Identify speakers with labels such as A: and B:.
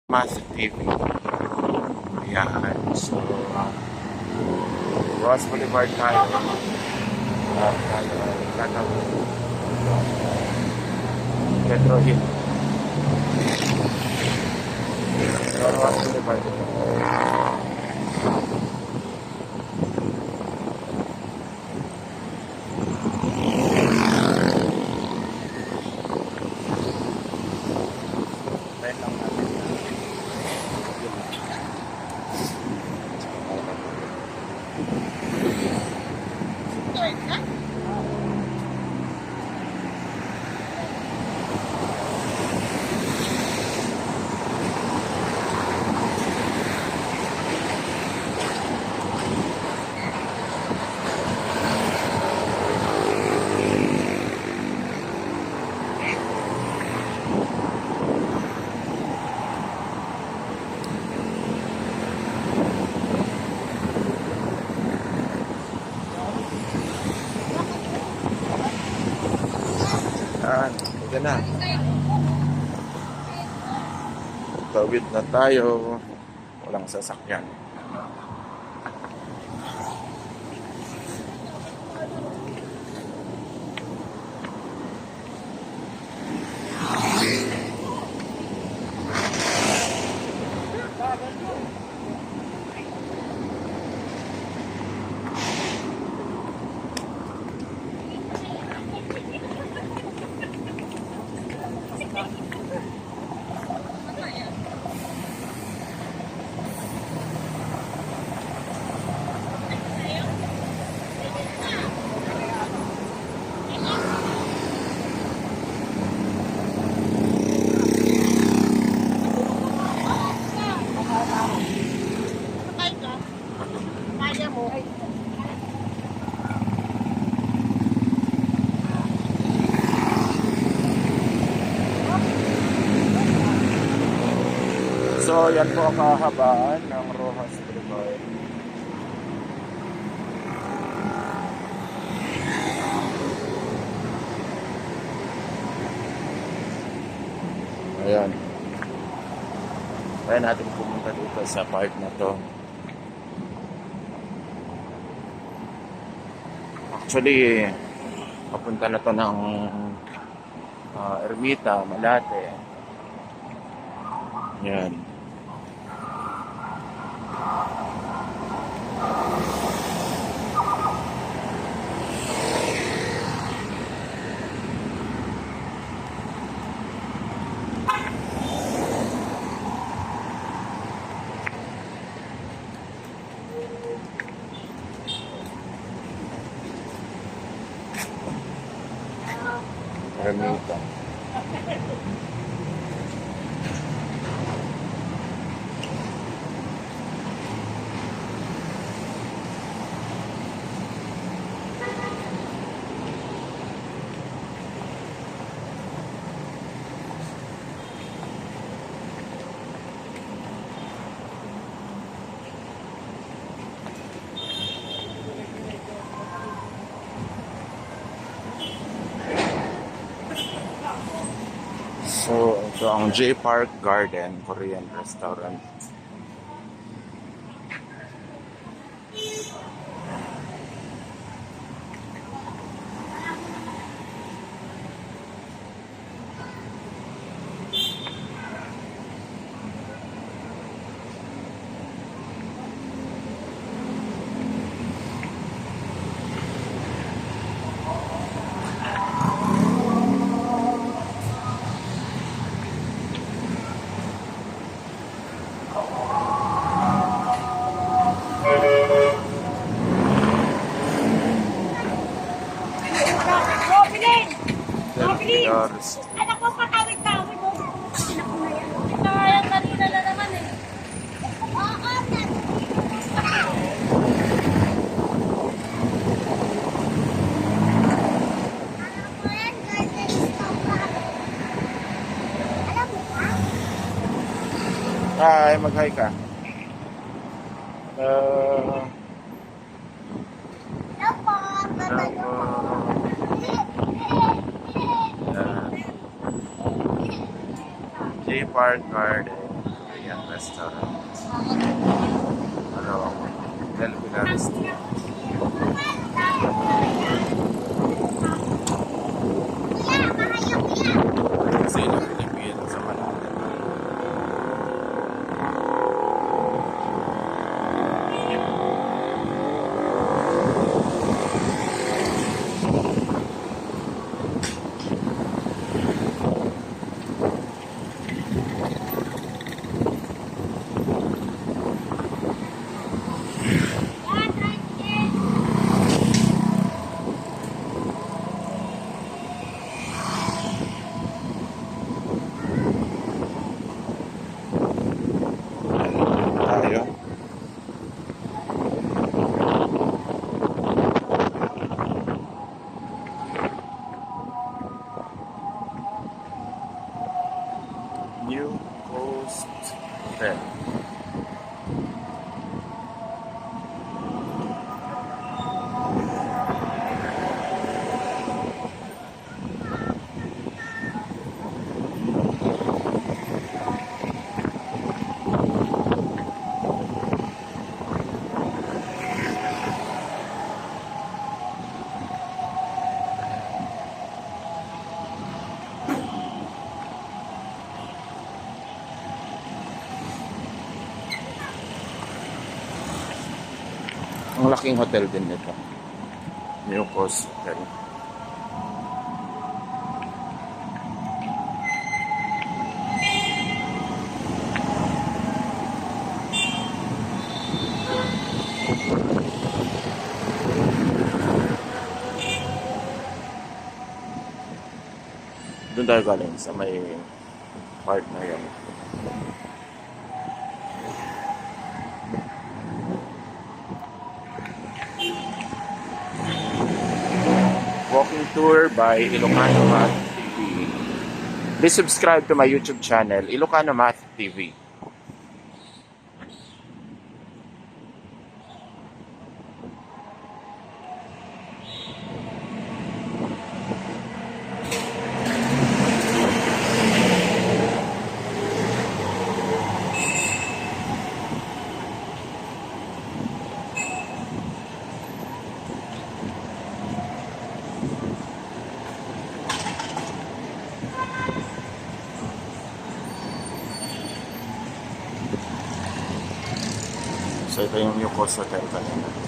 A: Massive TV. Ayan. So, Ross Boulevard tayo. Tayo, tatawag. Petro Hill. Ross Boulevard. Tayo lang natin. Ayan, ito na. Tawid na tayo. Walang sasakyan. So, yan po ang kahabaan ng Rojas Boulevard. Ayan. Kaya natin pumunta dito sa park na to. Actually, papunta na to ng Ermita, Malate. Ayan. Ermita. So, ito ang J Park Garden Korean Restaurant. $12.
B: Anak ko, patawid-tawid mo. Anak ko na yan. Ito nga yan, kanina na naman eh. Oo, yan. Alam mo yan, garden stop pa. Alam mo ba?
A: Hi, mag-hi ka.
B: Hello po.
A: Hello. J Park Garden. restaurant. Ano, Del Pilar Street. Kasi ng Pilipino sa Manila. Tayo. New Coast Hotel. Ang laking hotel din nito. New Coast Hotel. Doon tayo galing sa may part na yan. Walking tour by Ilocano Math TV. Please subscribe to my YouTube channel, Ilocano Math TV. So ito yung New Coast Hotel kanina.